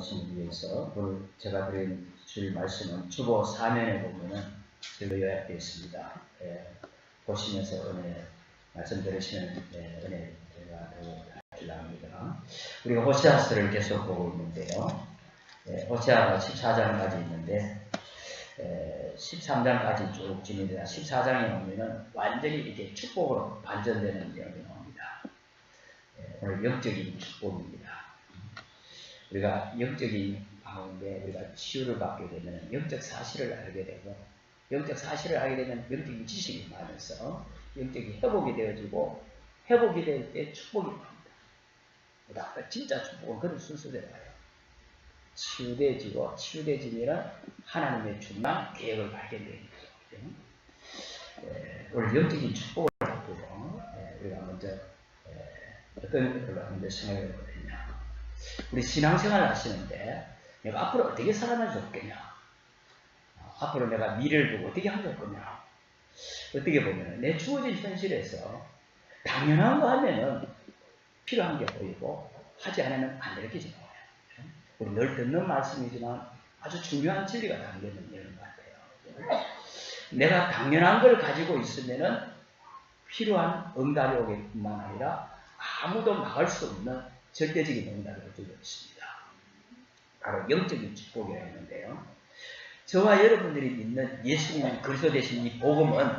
오시기 위해서 오늘 제가 드린 주일 말씀은 주보 4면에 보면은 요약되어 있습니다. 보시면서 은혜 말씀 들으시면 은혜가 되기를 합니다. 우리가 호세아서를 계속 보고 있는데요. 호세아가 14장까지 있는데 13장까지 쭉 진행되다 14장에 오면은 완전히 이렇게 축복으로 반전되는 내용이 나옵니다. 오늘 영적인 축복입니다. 우리가 영적인 가운데 우리가 치유를 받게 되면 영적 사실을 알게 되고, 영적 사실을 알게 되면 영적인 지식이 많아서 영적인 회복이 되어지고, 회복이 될 때 축복이 납니다. 진짜 축복은 그런 순서대로 와요. 치유되어지고, 치유되어지면 하나님의 중요한 계획을 발견되는 거죠. 오늘 영적인 축복을 바꾸고 우리가 먼저 어떤 걸로 먼저 생각해 보거든요. 우리 신앙생활을 하시는데 내가 앞으로 어떻게 살아날 수 없겠냐, 앞으로 내가 미래를 보고 어떻게 하면 좋겠냐, 어떻게 보면 내 주어진 현실에서 당연한 거 하면은 필요한 게 보이고 하지 않으면 안 되겠지 뭐예요. 우리 늘 듣는 말씀이지만 아주 중요한 진리가 담겨있는 이런 것 같아요. 내가 당연한 걸 가지고 있으면은 필요한 응답이 오길 뿐만 아니라 아무도 막을 수 없는 절대적인 응답을 주고 있습니다. 바로 영적인 축복이라 했는데요. 저와 여러분들이 믿는 예수님의 그리스도 되신 이 복음은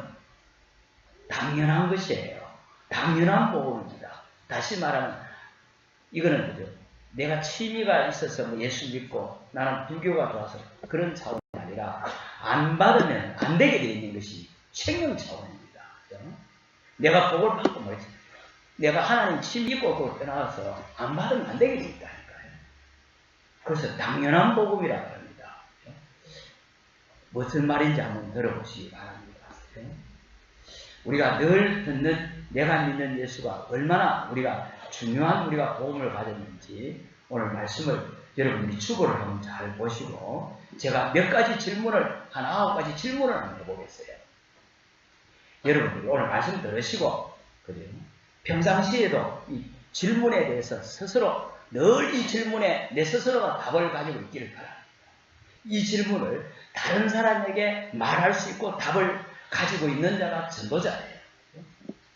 당연한 것이에요. 당연한 복음입니다. 다시 말하면 이거는 뭐죠? 내가 취미가 있어서 뭐 예수 믿고 나는 불교가 좋아서 그런 차원이 아니라 안 받으면 안 되게 되어 있는 것이 생명 차원입니다. 내가 복을 받고 뭐지? 내가 하나님 침 믿고 그걸 떠나서 안 받으면 안 되게 되어 있다니까요. 그래서 당연한 복음이라고 합니다. 무슨 말인지 한번 들어보시기 바랍니다. 우리가 늘 듣는 내가 믿는 예수가 얼마나 우리가 중요한 우리가 복음을 가졌는지 오늘 말씀을 여러분들이 주보를 한번 잘 보시고 제가 몇 가지 질문을 한 9가지 질문을 한번 해보겠어요. 여러분들이 오늘 말씀 들으시고 그래요. 평상시에도 이 질문에 대해서 스스로 늘 이 질문에 내 스스로가 답을 가지고 있기를 바랍니다. 이 질문을 다른 사람에게 말할 수 있고 답을 가지고 있는 자가 전도자예요.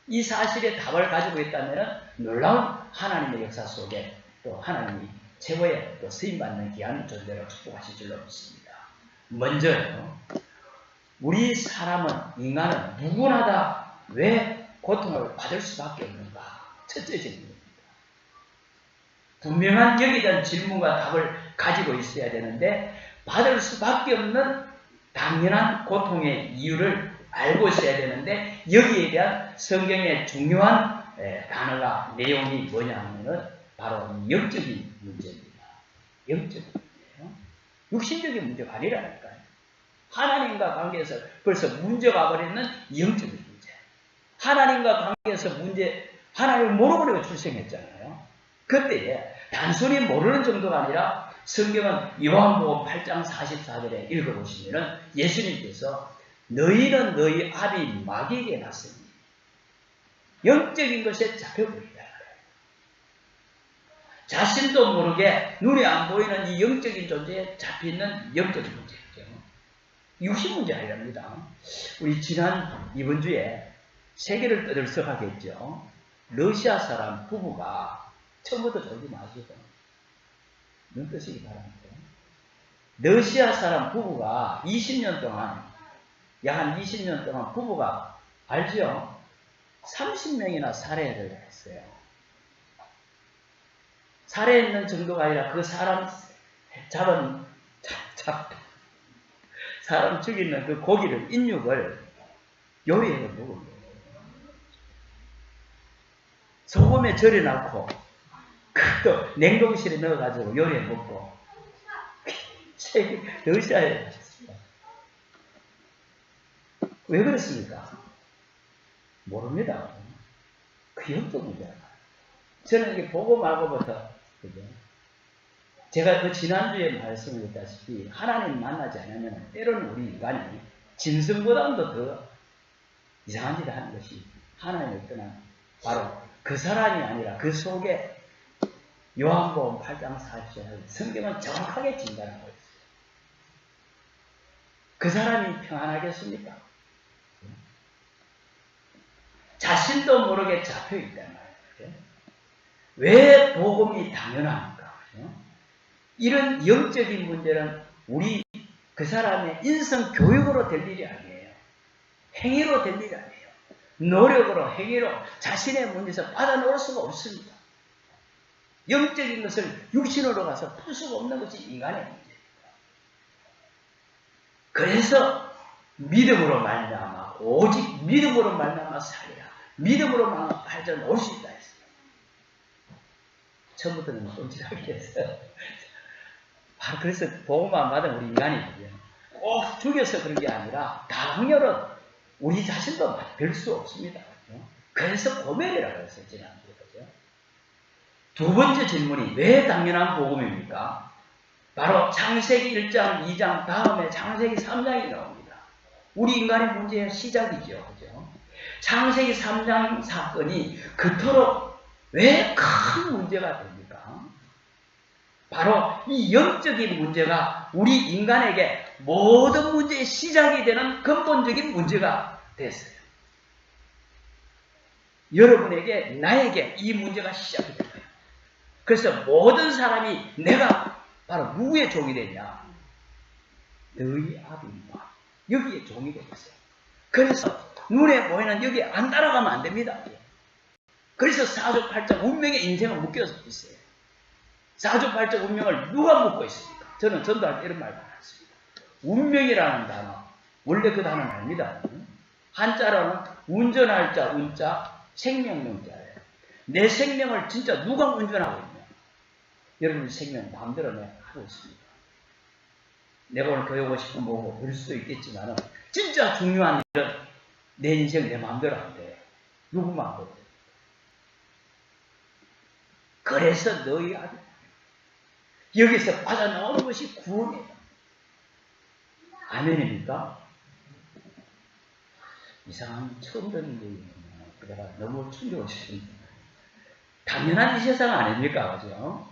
이 사실에 답을 가지고 있다면 놀라운 하나님의 역사 속에 또 하나님이 최고의 또 쓰임받는 귀한 존재로 축복하실 줄로 믿습니다. 먼저요, 우리 사람은, 인간은 누구나 다 왜 고통을 받을 수밖에 없는가? 첫째 질문입니다. 분명한 여기에 대한 질문과 답을 가지고 있어야 되는데 받을 수밖에 없는 당연한 고통의 이유를 알고 있어야 되는데 여기에 대한 성경의 중요한 단어가 내용이 뭐냐 하면은 바로 영적인 문제입니다. 영적인 문제예요. 육신적인 문제가 아니라니까요. 하나님과 관계에서 벌써 문제가 버리는 영적인 문제. 하나님과 관계에서 문제, 하나님을 모르고 출생했잖아요. 그때에 단순히 모르는 정도가 아니라 성경은 요한복음 8장 44절에 읽어보시면은 예수님께서 너희는 너희 아비 마귀에게 났으니 영적인 것에 잡혀버리다. 자신도 모르게 눈에 안 보이는 이 영적인 존재에 잡혀있는 영적인 문제죠. 육신 문제 아니랍니다. 우리 지난 이번 주에 세계를 떠들썩하게 했죠. 러시아 사람 부부가 처음부터 졸지 마시고 눈 뜨시기 바랍니다. 러시아 사람 부부가 20년 동안 약 한 20년 동안 부부가 알죠? 30명이나 살해를 했어요. 살해했는 정도가 아니라 그 사람 사람 죽이는 그 고기를, 인육을 요리해서 먹은 거예요. 소금에 절여놓고 또 냉동실에 넣어가지고 요리해 먹고 러시아에 왜 그렇습니까? 모릅니다. 그 영적 문제가. 저는 이게 보고 말고부터, 그죠? 제가 그 지난주에 말씀드렸다시피, 하나님 만나지 않으면 때로는 우리 인간이 짐승보다도 더 이상한 짓을 하는 것이 하나님을 떠난 바로 그 사람이 아니라 그 속에 요한복음 8장 40절 성경은 정확하게 진단하고 있어요. 그 사람이 평안하겠습니까? 자신도 모르게 잡혀있단 말이에요. 왜 복음이 당연합니까? 이런 영적인 문제는 우리 그 사람의 인성 교육으로 될 일이 아니에요. 행위로 될 일이 아니에요. 노력으로, 행위로 자신의 문제에서 받아놓을 수가 없습니다. 영적인 것을 육신으로 가서 풀 수가 없는 것이 인간의 문제입니다. 그래서 믿음으로 말미암아 오직 믿음으로 말미암아 살리라. 믿음으로 말미암아 발전 올 수 있다 했어요. 처음부터는 끔찍하게 했어요. 바로 그래서 복음만 받은 우리 인간이 꼭 죽여서 그런 게 아니라 당연은 우리 자신도 별 수 없습니다. 그래서 고멜이라고 했어요. 지난주에. 두 번째 질문이 왜 당연한 복음입니까? 바로 창세기 1장, 2장 다음에 창세기 3장이 나옵니다. 우리 인간의 문제의 시작이죠. 그죠? 창세기 3장 사건이 그토록 왜 큰 문제가 됩니까? 바로 이 영적인 문제가 우리 인간에게 모든 문제의 시작이 되는 근본적인 문제가 됐어요. 여러분에게, 나에게 이 문제가 시작이 됩니다. 그래서 모든 사람이 내가 바로 누구의 종이 되냐? 너희 아비입니다. 여기에 종이 되겠어요. 그래서 눈에 보이는 여기에 안 따라가면 안 됩니다. 그래서 사주팔자 운명의 인생을 묶여서 있어요. 사주팔자 운명을 누가 묶고 있습니까? 저는 전도할 때 이런 말 많았습니다. 운명이라는 단어, 원래 그 단어는 아닙니다. 한자로는 운전할 자, 운자, 생명명자예요. 내 생명을 진짜 누가 운전하고 있냐? 여러분의 생명 마음대로 내가 하고 있습니다. 내가 오늘 교회 오고 싶은 뭐고 그럴 수도 있겠지만 진짜 중요한 일은 내 인생 내 마음대로 안 돼. 누구 마음대로. 그래서 너희 아들 여기서 빠져나오는 것이 구원이에요. 아멘입니까? 이상한 처음 듣는 얘기입니다. 내가 너무 충격을 주십니다. 당연한 이 세상 아닙니까? 그죠?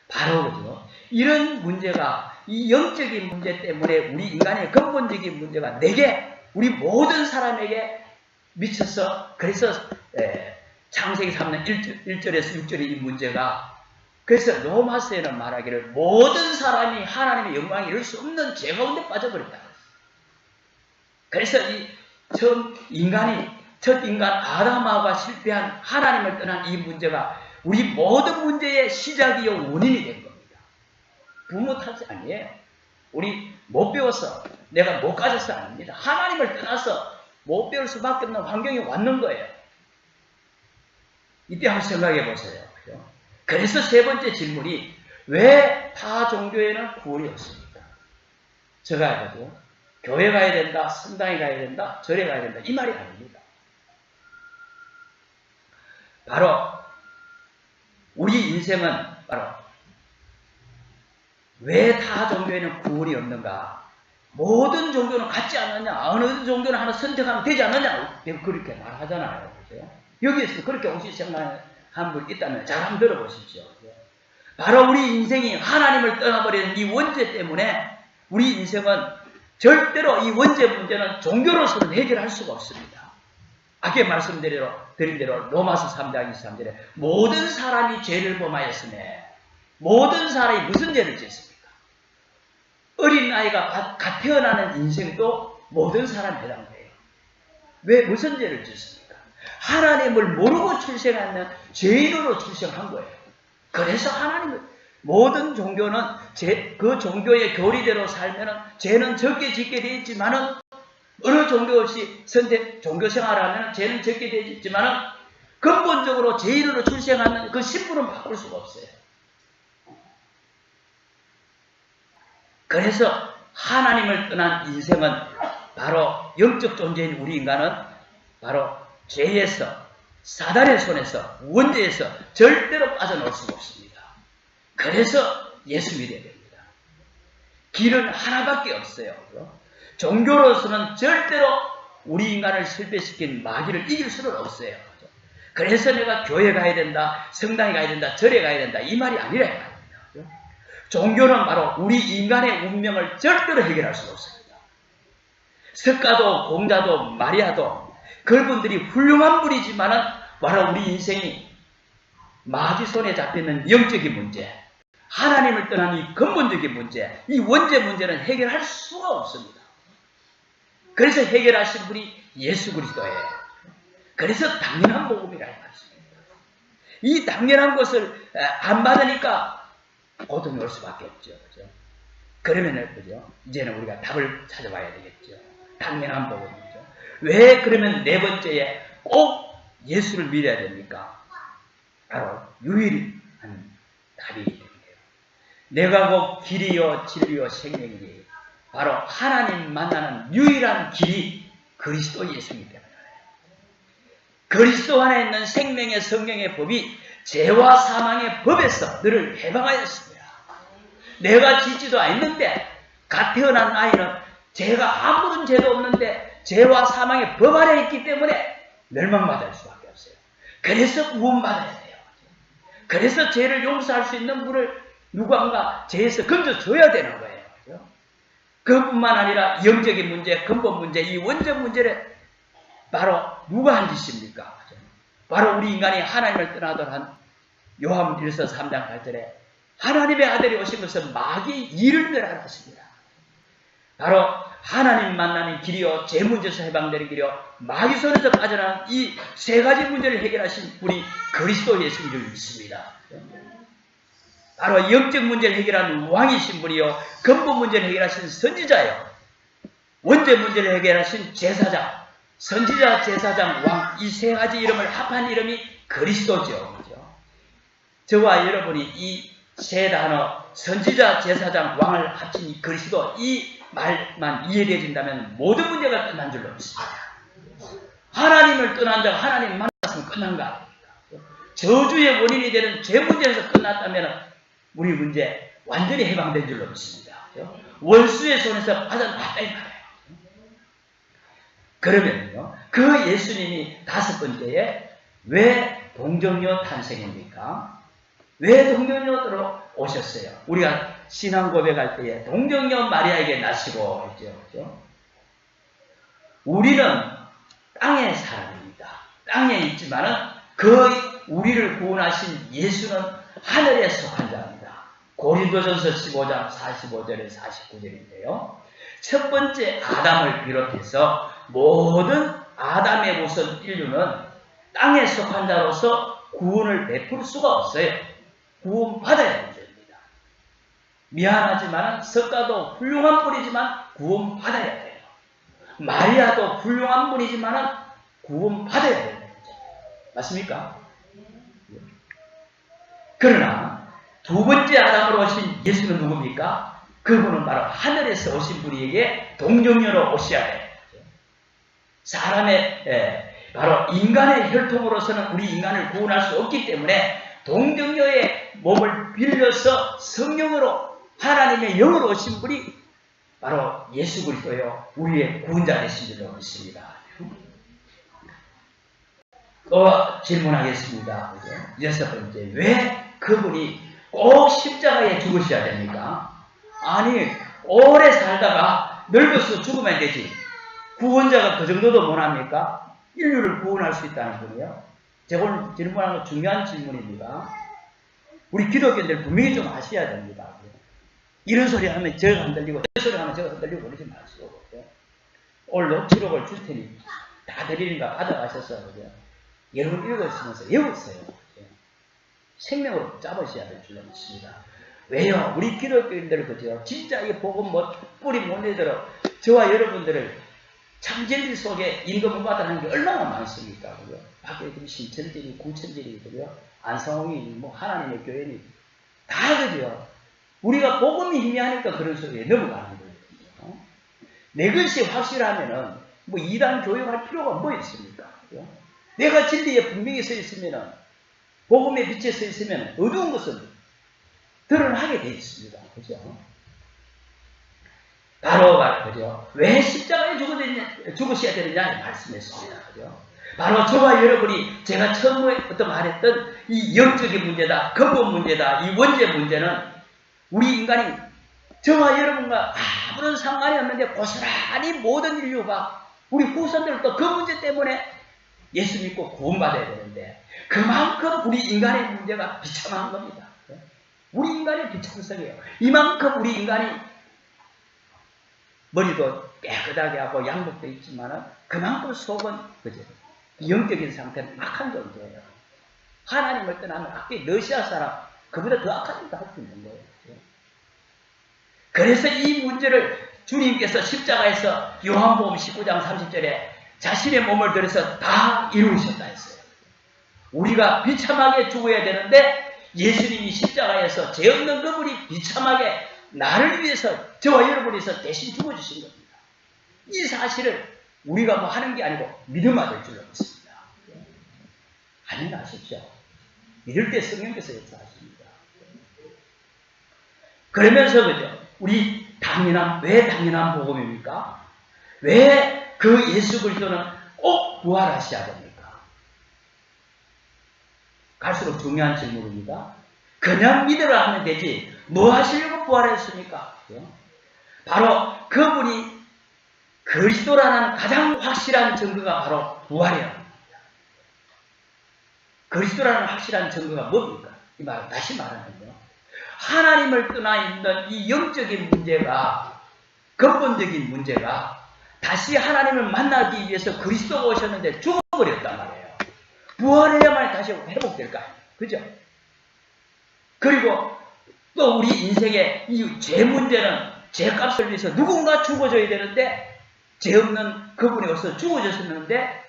바로 그죠? 이런 문제가 이 영적인 문제 때문에 우리 인간의 근본적인 문제가 내게 우리 모든 사람에게 미쳐서 그래서 창세기 3장 1절에서 6절의 이 문제가 그래서 로마서에는 말하기를 모든 사람이 하나님의 영광에 이룰 수 없는 죄 가운데 빠져버렸다. 그래서 이 첫 인간 아담하고 실패한 하나님을 떠난 이 문제가 우리 모든 문제의 시작이요 원인이 된 겁니다. 부모 탓이 아니에요. 우리 못 배워서 내가 못 가져서 아닙니다. 하나님을 떠나서 못 배울 수밖에 없는 환경이 왔는 거예요. 이때 한번 생각해 보세요. 그래서 세 번째 질문이 왜 타 종교에는 구원이 없습니까? 제가 해가지고 교회 가야 된다, 성당에 가야 된다, 절에 가야 된다 이 말이 아닙니다. 바로 우리 인생은 바로 왜 타 종교에는 구원이 없는가? 모든 종교는 같지 않느냐? 어느 종교는 하나 선택하면 되지 않느냐? 그렇게 말하잖아요. 그죠? 여기에서 그렇게 혹시 생각하는 분 있다면 잘 한번 들어보십시오. 바로 우리 인생이 하나님을 떠나버리는 이 원죄 때문에 우리 인생은 절대로 이 원죄 문제는 종교로서는 해결할 수가 없습니다. 아까 말씀드린 대로 로마서 3장 23절에 모든 사람이 죄를 범하였으며 모든 사람이 무슨 죄를 지었습니까? 어린아이가 갓 태어나는 인생도 모든 사람에 해당돼요. 왜 무슨 죄를 지었습니까? 하나님을 모르고 출생하는 죄인으로 출생한 거예요. 그래서 하나님을 모든 종교는 그 종교의 교리대로 살면은 죄는 적게 짓게 되어 있지만은 어느 종교 없이 종교 생활을 하면 죄는 적게 되어 있지만은 근본적으로 죄인으로 출생하는 그 신분은 바꿀 수가 없어요. 그래서 하나님을 떠난 인생은 바로 영적 존재인 우리 인간은 바로 죄에서 사단의 손에서 원죄에서 절대로 빠져나올 수가 없습니다. 그래서 예수 믿어야 됩니다. 길은 하나밖에 없어요. 종교로서는 절대로 우리 인간을 실패시킨 마귀를 이길 수는 없어요. 그래서 내가 교회 가야 된다, 성당에 가야 된다, 절에 가야 된다, 이 말이 아니라 이 말입니다. 종교는 바로 우리 인간의 운명을 절대로 해결할 수가 없습니다. 석가도, 공자도, 마리아도 그분들이 훌륭한 분이지만은 바로 우리 인생이 마귀 손에 잡히는 영적인 문제, 하나님을 떠난 이 근본적인 문제, 이 원죄 문제는 해결할 수가 없습니다. 그래서 해결하신 분이 예수 그리스도예요. 그래서 당연한 복음이라 이 말씀입니다. 이 당연한 것을 안 받으니까 고통이 올 수밖에 없죠. 그죠? 그러면은, 그죠? 이제는 우리가 답을 찾아봐야 되겠죠. 당연한 복음이죠. 왜 그러면 네 번째에 꼭 예수를 믿어야 됩니까? 바로 유일한 답이기 때문에요. 내가 곧 길이요, 진리요, 생명이니 바로 하나님 만나는 유일한 길이 그리스도 예수이기 때문에 그리스도 안에 있는 생명의 성령의 법이 죄와 사망의 법에서 너를 해방하였습니다. 내가 짓지도 않는데 갓 태어난 아이는 죄가 아무런 죄도 없는데 죄와 사망의 법 아래 있기 때문에 멸망받을 수밖에 없어요. 그래서 구원받아야 돼요. 그래서 죄를 용서할 수 있는 분을 누군가 죄에서 건져줘야 되는 거예요. 그뿐만 아니라 영적인 문제, 근본 문제, 이 원전 문제를 바로 누가 한 짓입니까? 바로 우리 인간이 하나님을 떠나더란 요한일서 3장 8절에 하나님의 아들이 오신 것은 마귀의 일을 멸하라 했습니다. 바로 하나님 만나는 길이요, 죄 문제에서 해방되는 길이요, 마귀 손에서 빠져나간 이 세 가지 문제를 해결하신 분이 그리스도 예수인 줄 믿습니다. 바로 영적 문제를 해결하는 왕이신 분이요, 근본 문제를 해결하신 선지자요, 원죄 문제를 해결하신 제사장, 선지자, 제사장, 왕, 이 세 가지 이름을 합한 이름이 그리스도죠. 그죠? 저와 여러분이 이 세 단어, 선지자, 제사장, 왕을 합친 이 그리스도, 이 말만 이해되어진다면 모든 문제가 끝난 줄로 믿습니다. 하나님을 떠난 자, 하나님 만났으면 끝난 거 아닙니까? 저주의 원인이 되는 죄 문제에서 끝났다면 우리 문제 완전히 해방된 줄로 믿습니다. 원수의 손에서 빠져나왔다 이 말이에요. 그러면요, 그 예수님이 다섯 번째에 왜 동정녀 탄생입니까? 왜 동정녀로 오셨어요? 우리가 신앙 고백할 때에 동정녀 마리아에게 나시고 있죠. 우리는 땅의 사람입니다. 땅에 있지만은 그 우리를 구원하신 예수는 하늘에 속한 자입니다. 고린도전서 15장 45절에 49절인데요. 첫 번째 아담을 비롯해서 모든 아담의 모습 인류는 땅에 속한 자로서 구원을 베풀 수가 없어요. 구원받아야 문제입니다. 미안하지만 석가도 훌륭한 분이지만 구원받아야 돼요. 마리아도 훌륭한 분이지만 구원받아야 되는 문제입니다. 맞습니까? 그러나 두 번째 아담으로 오신 예수는 누굽니까? 그분은 바로 하늘에서 오신 분에게 동정녀로 오셔야 돼요. 사람의 바로 인간의 혈통으로서는 우리 인간을 구원할 수 없기 때문에 동정녀의 몸을 빌려서 성령으로 하나님의 영으로 오신 분이 바로 예수 그리스도요, 우리의 구원자 되신 줄로 믿습니다. 또 질문하겠습니다. 여섯 번째, 왜 그분이 꼭 십자가에 죽으셔야 됩니까? 아니, 오래 살다가 늙어서 죽으면 되지. 구원자가 그 정도도 못합니까? 인류를 구원할 수 있다는 분이요. 제가 오늘 질문하는 건 중요한 질문입니다. 우리 기독교인들 분명히 좀 아셔야 됩니다. 이런 소리 하면 저가 흔들리고, 이런 소리 하면 저가 흔들리고 그러지 마시고. 오늘 녹취록을 줄 테니 다 드리는가 받아가셔서 여러분 읽으시면서 외우세요. 생명으로 잡으셔야 될 줄로 믿습니다. 왜요? 우리 기독교인들 그죠? 진짜 이 복음 뿌리 못 내도록 저와 여러분들을 참진리 속에 임금 받아라는 게 얼마나 많습니까? 그죠? 밖에 신천지리, 구천지리, 그죠? 안성홍이, 하나님의 교회니, 다 그죠? 우리가 복음이 희미하니까 그런 소리에 넘어가는 거예요. 내 것이 확실하면은, 이단 교육할 필요가 뭐 있습니까? 그죠? 내가 진리에 분명히 서 있으면은, 복음의 빛에 서 있으면 어두운 것은 드러나게 되어 있습니다. 그죠? 바로, 그죠? 왜 십자가에 죽으셔야 되느냐 말씀했습니다. 그죠? 바로 저와 여러분이 제가 처음부터 말했던 이 영적인 문제다, 근본 문제다, 이 원죄 문제는 우리 인간이 저와 여러분과 아무런 상관이 없는데 고스란히 모든 인류가 우리 후손들도 그 문제 때문에 예수 믿고 구원받아야 되는데 그만큼 우리 인간의 문제가 비참한 겁니다. 우리 인간의 비참성이에요. 이만큼 우리 인간이 머리도 깨끗하게 하고 양복도 있지만은 그만큼 속은 그죠? 영적인 상태는 악한 존재예요. 하나님을 떠나면 악기 러시아 사람 그보다 더 악한 일도 할 수 있는 거예요. 그래서 이 문제를 주님께서 십자가에서 요한복음 19장 30절에 자신의 몸을 들여서 다 이루셨다 했어요. 우리가 비참하게 죽어야 되는데 예수님이 십자가에서 죄 없는 그분이 비참하게 나를 위해서 저와 여러분을 위해서 대신 죽어주신 겁니다. 이 사실을 우리가 뭐 하는 게 아니고 믿음만 될 줄로 믿습니다. 아멘 하십시오. 믿을 때 성령께서 역사하십니다. 그러면서 그죠? 우리 왜 당연한 복음입니까? 왜 그 예수 그리스도는 꼭 부활하셔야 됩니까? 갈수록 중요한 질문입니다. 그냥 믿으라 하면 되지 뭐 하시려고 부활했습니까? 바로 그분이 그리스도라는 가장 확실한 증거가 바로 부활이에요. 그리스도라는 확실한 증거가 뭡니까? 이 말 다시 말하면요. 하나님을 떠나 있는 이 영적인 문제가 근본적인 문제가 다시 하나님을 만나기 위해서 그리스도가 오셨는데 죽어버렸단 말이에요. 부활해야만 다시 회복될 거 아니에요. 그죠? 그리고 또 우리 인생의 이 죄 문제는 죄값을 위해서 누군가 죽어줘야 되는데 죄 없는 그분이 없어서 죽어졌었는데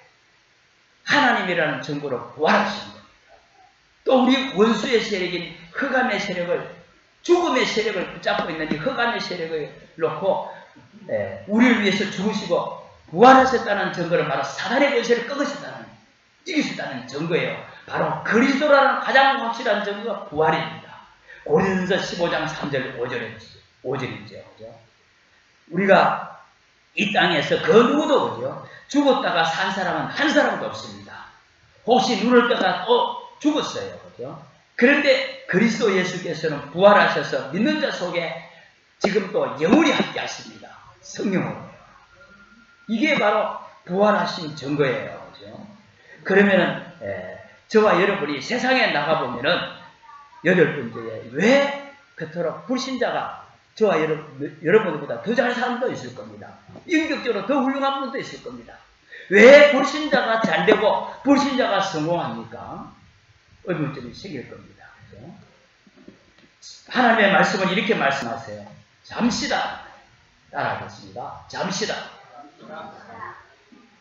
하나님이라는 증거로 부활하신 겁니다. 또 우리 원수의 세력인 흑암의 세력을 죽음의 세력을 붙잡고 있는 이 흑암의 세력을 놓고 우리를 위해서 죽으시고 부활하셨다는 증거는 바로 사단의 권세를 꺾으셨다는 이기셨다는 증거예요. 바로 그리스도라는 가장 확실한 증거가 부활입니다. 고린도서 15장 3절 5절이죠. 그죠? 우리가 이 땅에서 그 누구도 그죠? 죽었다가 산 사람은 한 사람도 없습니다. 혹시 눈을 떠가 또 죽었어요. 그죠? 그런데 그리스도 예수께서는 부활하셔서 믿는 자 속에 지금 또 영원히 함께 하십니다. 성령으로. 이게 바로 부활하신 증거예요. 그죠? 그러면은 저와 여러분이 세상에 나가보면은 여덟 번째에 왜 그토록 불신자가 저와 여러분보다 더 잘 사는 분도 있을 겁니다. 인격적으로 더 훌륭한 분도 있을 겁니다. 왜 불신자가 잘 되고 불신자가 성공합니까? 의문점이 생길 겁니다. 그죠? 하나님의 말씀은 이렇게 말씀하세요. 잠시다. 따라하겠습니다. 잠시다.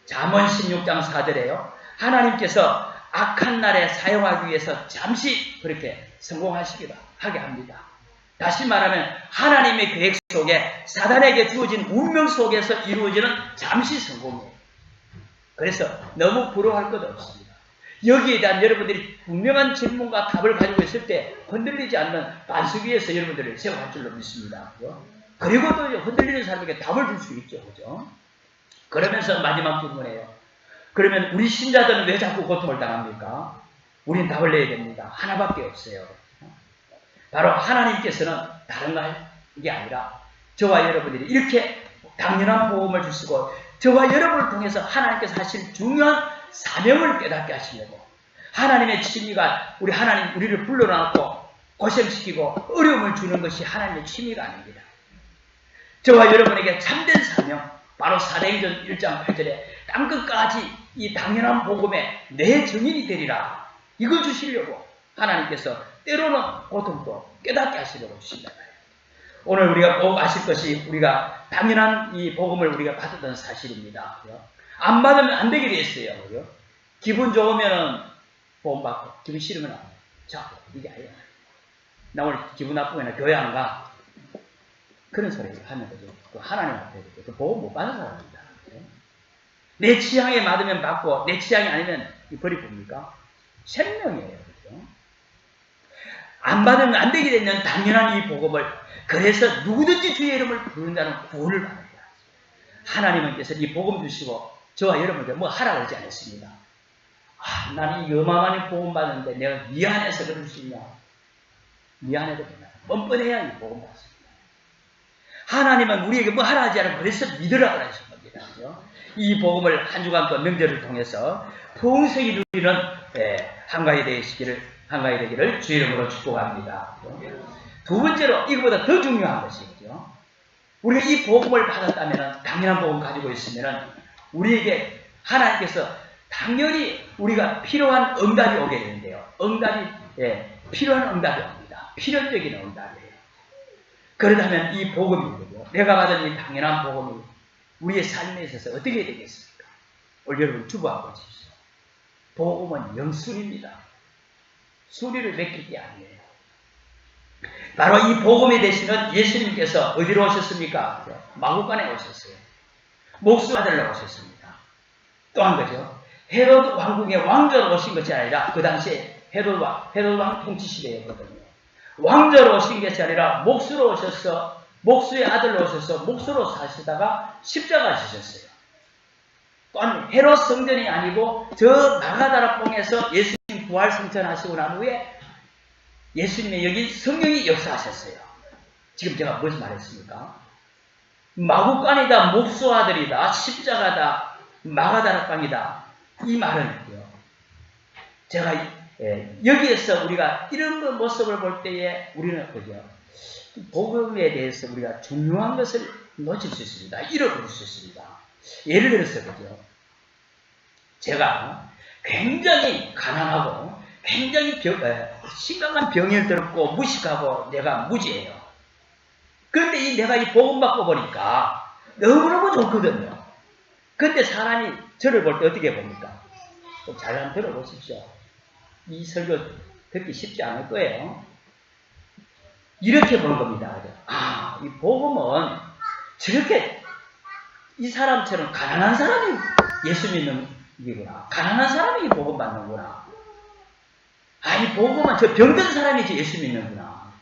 잠언 16장 4절에요. 하나님께서 악한 날에 사용하기 위해서 잠시 그렇게 성공하시기도 하게 합니다. 다시 말하면 하나님의 계획 속에 사단에게 주어진 운명 속에서 이루어지는 잠시 성공이에요. 그래서 너무 부러워할 것 없습니다. 여기에 대한 여러분들이 분명한 질문과 답을 가지고 있을 때 흔들리지 않는 반석 위에서 여러분들을 세워갈 줄로 믿습니다. 그리고 또 흔들리는 사람에게 답을 줄 수 있죠. 그죠? 그러면서 마지막 질문이에요. 그러면 우리 신자들은 왜 자꾸 고통을 당합니까? 우리는 답을 내야 됩니다. 하나밖에 없어요. 바로 하나님께서는 다른 게 아니라 저와 여러분들이 이렇게 당연한 복음을 주시고 저와 여러분을 통해서 하나님께서 하실 중요한 사명을 깨닫게 하시려고 하나님의 취미가 우리를 불러놨고 고생시키고 어려움을 주는 것이 하나님의 취미가 아닙니다. 저와 여러분에게 참된 사명, 바로 사도행전 1장 8절에 땅끝까지 이 당연한 복음에 내 증인이 되리라. 이걸 주시려고 하나님께서 때로는 고통도 깨닫게 하시려고 주신다. 오늘 우리가 꼭 아실 것이 우리가 당연한 이 복음을 우리가 받았던 사실입니다. 안 받으면 안 되게 돼 있어요. 기분 좋으면 복음 받고 기분 싫으면 안 돼. 자, 이게 아니야. 나 오늘 기분 나쁘면 교회 안 가. 그런 소리를 하는 거죠. 하나님 앞에 그 복음 못 받는 사람입니다. 내 취향에 맞으면 받고 내 취향이 아니면 버리 봅니까? 생명이에요. 그렇죠? 안 받으면 안 되게 되는 당연한 이 복음을 그래서 누구든지 주의 이름을 부른다는 구원을 받습니다. 하나님께서 이 복음 주시고 저와 여러분들 뭐 하라 그러지 않았습니다. 나는 이 어마어마한 복음 받는데 내가 미안해서 그럴 수 있냐? 미안해도 된다. 뻔뻔해야 이 복음 받습니다. 하나님은 우리에게 뭐 하라 하지 않고 그래서 믿으라 그러신 겁니다. 그죠? 이 복음을 한 주간 또 명절을 통해서 풍성히 누리는 한가위 되기를 주의 이름으로 축복합니다. 두 번째로 이거보다 더 중요한 것이죠. 우리가 이 복음을 받았다면 당연한 복음 가지고 있으면 우리에게 하나님께서 당연히 우리가 필요한 응답이 오게 되는데요. 필요한 응답이 옵니다. 필연적인 응답이에요. 그렇다면 이 복음이고요. 내가 받은 이 당연한 복음이 우리의 삶에 있어서 어떻게 되겠습니까? 오늘 여러분 주부하고 계십시오. 복음은 영술입니다. 수리를 맡길 게 아니에요. 바로 이 복음이 되시는 예수님께서 어디로 오셨습니까? 마구간에 오셨어요. 목수 아들로 오셨습니다. 또 한 거죠. 헤롯 왕궁의 왕자로 오신 것이 아니라 그 당시에 헤롯 왕 통치 시대였거든요. 왕자로 오신 것이 아니라 목수로 오셔서 목수의 아들로 오셔서 목수로 사시다가 십자가 지셨어요. 또한 헤롯 성전이 아니고 저 마가다라봉에서 예수님 부활 승천하시고 난 후에 예수님의 여기 성령이 역사하셨어요. 지금 제가 무슨 말했습니까? 마구간이다, 목수 아들이다, 십자가다, 마가다락방이다. 이 말은요. 제가 여기에서 우리가 이런 모습을 볼 때에 우리는 그죠? 복음에 대해서 우리가 중요한 것을 놓칠 수 있습니다. 잃어버릴 수 있습니다. 예를 들어서 그죠? 제가 굉장히 가난하고 굉장히 심각한 병을 들었고 무식하고 내가 무지해요. 그런데 내가 이 복음 받고 보니까 너무너무 좋거든요. 그런데 사람이 저를 볼 때 어떻게 봅니까? 좀 잘 한번 들어보십시오. 이 설교 듣기 쉽지 않을 거예요. 이렇게 보는 겁니다. 이 복음은 저렇게 이 사람처럼 가난한 사람이 예수 믿는 이구나. 가난한 사람이 복음 받는구나. 이 복음은 저 병든 사람이 예수 믿는구나.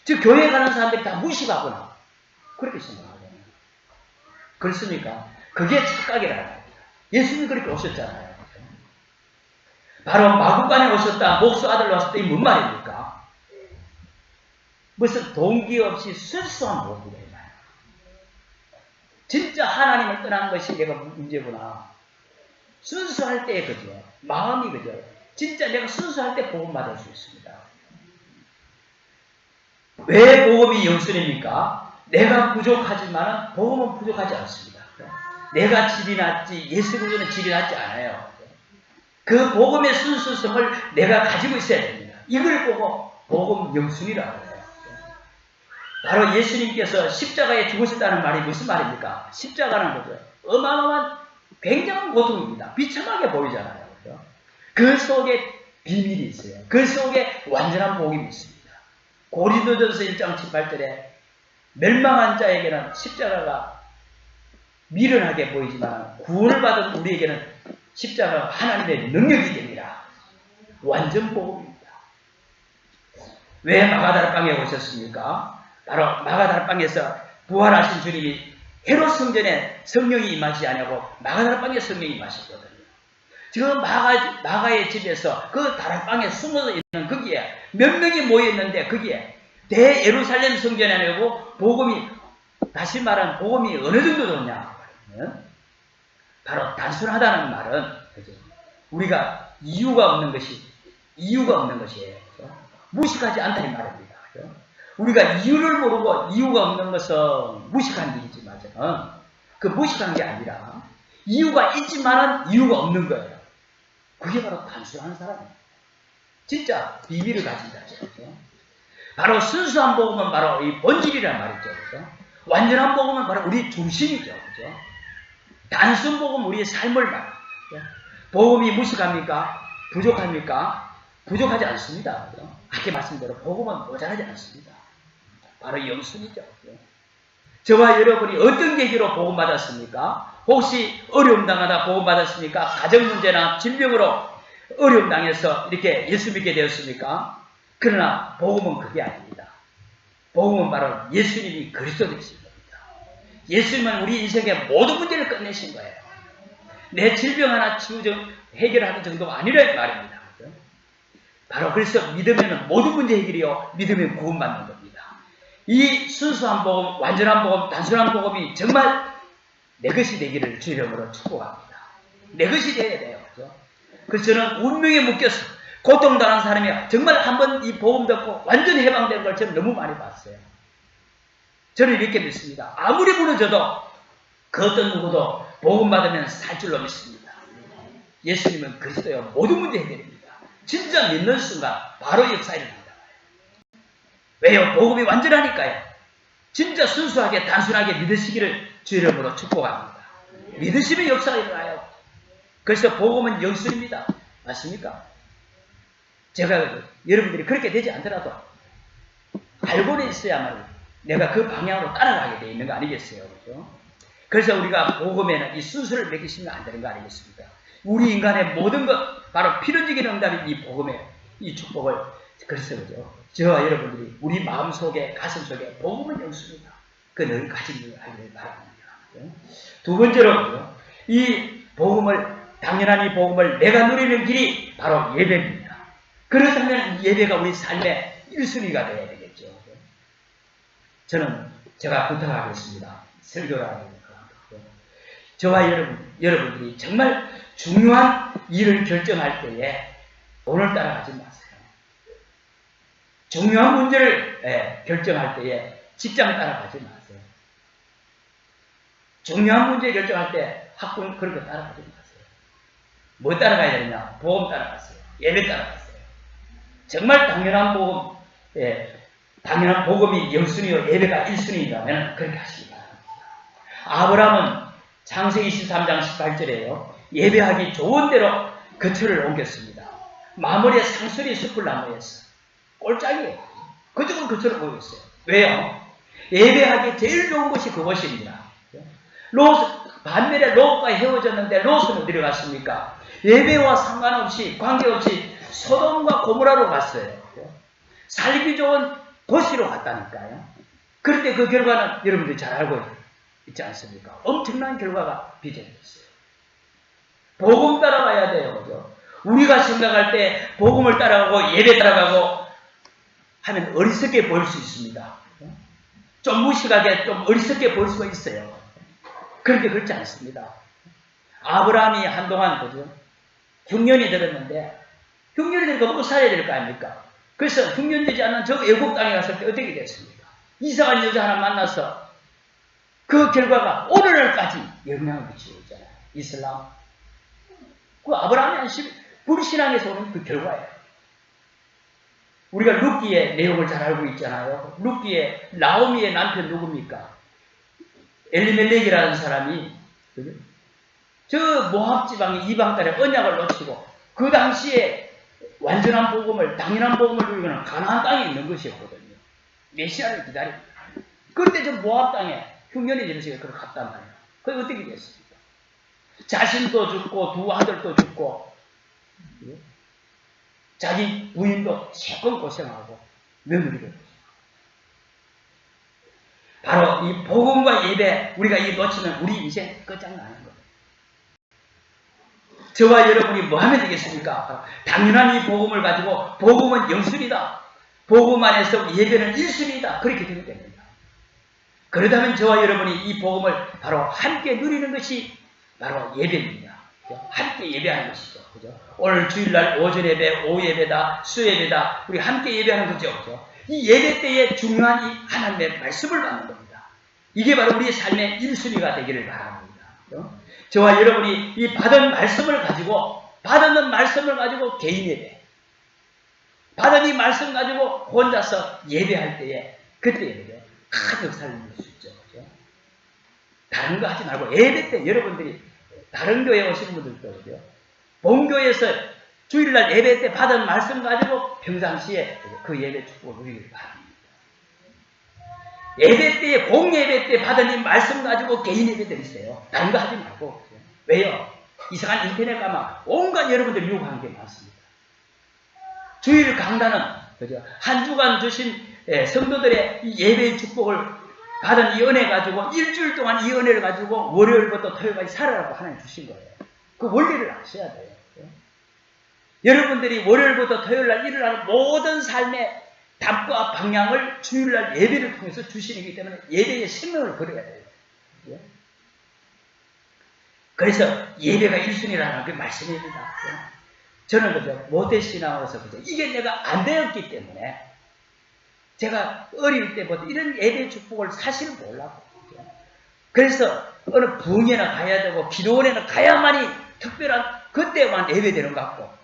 저 교회 가는 사람들이 다 무식하구나. 그렇게 생각하잖아요. 그렇습니까? 그게 착각이라는 겁니다. 예수님이 그렇게 오셨잖아요. 바로 마구간에 오셨다, 목수 아들로 왔을 때 뭔 말입니까? 무슨 동기 없이 순수한 복음이에요. 진짜 하나님을 떠난 것이 내가 문제구나. 순수할 때 그죠? 마음이 그죠? 진짜 내가 순수할 때 복음 받을 수 있습니다. 왜 복음이 영순입니까? 내가 부족하지만 복음은 부족하지 않습니다. 내가 질이 낮지 예수 그리스도는 질이 낮지 않아요. 그 복음의 순수성을 내가 가지고 있어야 됩니다. 이걸 보고 복음 영순이라고 해요. 바로 예수님께서 십자가에 죽으셨다는 말이 무슨 말입니까? 십자가는 거죠. 어마어마한 굉장한 고통입니다. 비참하게 보이잖아요. 그렇죠? 그 속에 비밀이 있어요. 그 속에 완전한 복음이 있습니다. 고린도전서 1장 18절에 멸망한 자에게는 십자가가 미련하게 보이지만 구원을 받은 우리에게는 십자가가 하나님의 능력이 됩니다. 완전 복음입니다. 왜 마가다락방에 오셨습니까? 바로 마가다락방에서 부활하신 주님이 헤롯 성전에 성령이 임하지 않냐고 마가다락방에 성령이 임하셨거든요. 지금 마가의 집에서 그 다락방에 숨어서 있는 거기에 몇 명이 모여있는데 거기에 대예루살렘 성전이 아니고 복음이 다시 말하면 복음이 어느 정도 좋냐? 바로 단순하다는 말은 그죠? 우리가 이유가 없는 것이에요. 그죠? 무식하지 않다는 말입니다. 그죠? 우리가 이유를 모르고 이유가 없는 것은 무식한 일이지만 그 무식한 게 아니라 이유가 있지만은 이유가 없는 거예요. 그게 바로 단순한 사람이에요. 진짜 비밀을 가진 자죠. 그죠? 바로 순수한 복음은 바로 이 본질이란 말이죠. 그죠? 완전한 복음은 바로 우리 중심이죠. 그죠? 단순 복음 우리의 삶을 말해요. 복음이 무식합니까? 부족합니까? 부족하지 않습니다. 그죠? 아까 말씀대로 복음은 모자라지 않습니다. 바로 영순이죠. 그죠? 저와 여러분이 어떤 계기로 복음 받았습니까? 혹시 어려움 당하다 복음 받았습니까? 가정 문제나 질병으로 어려움 당해서 이렇게 예수 믿게 되었습니까? 그러나 복음은 그게 아닙니다. 복음은 바로 예수님이 그리스도 되신 겁니다. 예수님은 우리 인생의 모든 문제를 끝내신 거예요. 내 질병 하나 해결하는 정도가 아니라 말입니다. 그죠? 바로 그래서 믿으면 모든 문제 해결이요. 믿으면 구원받는 겁니다. 이 순수한 복음, 완전한 복음, 단순한 복음이 정말 내 것이 되기를 주 이름으로 축복합니다. 내 것이 되어야 돼요. 그죠? 그래서 저는 운명에 묶여서 고통당한 사람이 정말 한번 이 복음 듣고 완전히 해방된 걸 저는 너무 많이 봤어요. 저는 이렇게 믿습니다. 아무리 무너져도 그 어떤 누구도 복음 받으면 살 줄로 믿습니다. 예수님은 그리스도요. 모든 문제 해결입니다. 진짜 믿는 순간 바로 역사 일어납니다. 왜요? 복음이 완전하니까요. 진짜 순수하게 단순하게 믿으시기를 주 이름으로 축복합니다. 믿으시면 역사가 일어나요. 그래서 복음은 영술입니다. 맞습니까? 제가 여러분들이 그렇게 되지 않더라도 알고는 있어야만 내가 그 방향으로 따라가게 되어 있는 거 아니겠어요? 그렇죠? 그래서 우리가 복음에는 이 순수를 맡기시면 안 되는 거 아니겠습니까? 우리 인간의 모든 것, 바로 필연적인 응답인 이 복음의 이 축복을, 그래서 그죠? 저와 여러분들이 우리 마음속에, 가슴속에 복음은 영수입니다. 그 늘 가지고 하기를 바랍니다. 그죠? 두 번째로, 이 복음을, 당연한 이 복음을 내가 누리는 길이 바로 예배입니다. 그렇다면 예배가 우리 삶의 1순위가 되어야 되겠죠. 저는 제가 부탁하겠습니다. 설교라는 저와 여러분들이 정말 중요한 일을 결정할 때에 돈을 따라가지 마세요. 중요한 문제를 결정할 때에 직장 따라가지 마세요. 중요한 문제 결정할 때 학군 그런 거 따라가지 마세요. 뭐 따라가야 되느냐? 보험 따라가세요. 예배 따라가세요. 정말 당연한 복음, 당연한 복음이 영순위요 예배가 1순위라면 그렇게 하시기 바랍니다. 아브라함은 창세기 23장 18절에요. 예배하기 좋은 대로 거처를 옮겼습니다. 마무리에 상수리 숲을 나무였어. 꼴짝이에요. 그쪽으로 거처를 옮겼어요. 왜요? 예배하기 제일 좋은 곳이 그곳입니다. 반면에 롯과 헤어졌는데 롯은 어디로 갔습니까? 예배와 상관없이 관계없이 소돔과 고모라로 갔어요. 살기 좋은 도시로 갔다니까요. 그런데 그 결과는 여러분들이 잘 알고 있지 않습니까? 엄청난 결과가 빚어졌어요. 복음 따라가야 돼요. 그죠? 우리가 생각할 때 복음을 따라가고 예배 따라가고 하면 어리석게 보일 수 있습니다. 좀 무식하게 좀 어리석게 보일 수가 있어요. 그런데 그렇지 않습니다. 아브라함이 한동안 그죠? 흉년이 들었는데 흉년이 되니까 먹고 살아야 될 거 아닙니까? 그래서 흉년되지 않는 저 애국 땅에 갔을 때 어떻게 됐습니까? 이상한 여자 하나 만나서 그 결과가 오늘날까지 영향을 미치고 있잖아요. 이슬람. 그 아브라함이 불신앙에서 오는 그 결과예요. 우리가 룻기의 내용을 잘 알고 있잖아요. 룻기의 나오미의 남편 누굽니까? 엘리멜렉이라는 사람이 저 모압 지방의 이방 딸의 언약을 놓치고 그 당시에 완전한 복음을, 당연한 복음을 누리고는 가나안 땅에 있는 것이었거든요. 메시아를 기다립니다. 그런데 저 모압 땅에 흉년이 되면서 그걸 갔단 말이에요. 그게 어떻게 됐습니까? 자신도 죽고 두 아들도 죽고 자기 부인도 세번 고생하고 며느리도 고생하고. 바로 이 복음과 예배 우리가 이 놓치면 우리 인생 끝장나는 거예요. 저와 여러분이 뭐 하면 되겠습니까? 당연한 이 복음을 가지고 복음은 영순이다. 복음 안에서 예배는 1순위다. 그렇게 되면 됩니다. 그러다면 저와 여러분이 이 복음을 바로 함께 누리는 것이 바로 예배입니다. 함께 예배하는 것이죠. 그죠? 오늘 주일날 오전 예배, 오후 예배다, 수예배다, 우리 함께 예배하는 거죠. 그죠? 이 예배 때에 중요한 이 하나님의 말씀을 받는 겁니다. 이게 바로 우리의 삶의 1순위가 되기를 바랍니다. 그죠? 저와 여러분이 이 받은 말씀을 가지고, 받은 말씀을 가지고 개인 예배, 받은 이 말씀 가지고 혼자서 예배할 때에, 그때 예배죠. 큰 역사를 이룰 수 있죠. 그죠? 다른 거 하지 말고 예배 때 여러분들이 다른 교회에 오시는 분들도 그죠? 본교회에서 주일날 예배 때 받은 말씀 가지고 평상시에 그 예배 축복을 누리기를 바랍니다. 예배 때에 공예배 때 받은 이 말씀 가지고 개인 예배들 있어요. 다른 거 하지 말고. 그죠? 왜요? 이상한 인터넷 가면 온갖 여러분들 유혹하는 게 많습니다. 주일 강단은 그죠? 한 주간 주신 성도들의 이 예배의 축복을 받은 이 은혜 가지고 일주일 동안 이 은혜를 가지고 월요일부터 토요일까지 살아라고 하나님 주신 거예요. 그 원리를 아셔야 돼요. 여러분들이 월요일부터 토요일날 일어나는 모든 삶의 답과 방향을 주일날 예배를 통해서 주시는 거기 때문에 예배의 생명을 걸어야 돼요. 그래서 예배가 1순위라는 그 말씀입니다. 저는 그죠, 모태신앙으로서 그죠, 이게 내가 안 되었기 때문에 제가 어릴 때부터 이런 예배 축복을 사실 몰랐고, 그래서 어느 부흥회나 가야 되고 기도원에는 가야만이 특별한 그때만 예배되는 것 같고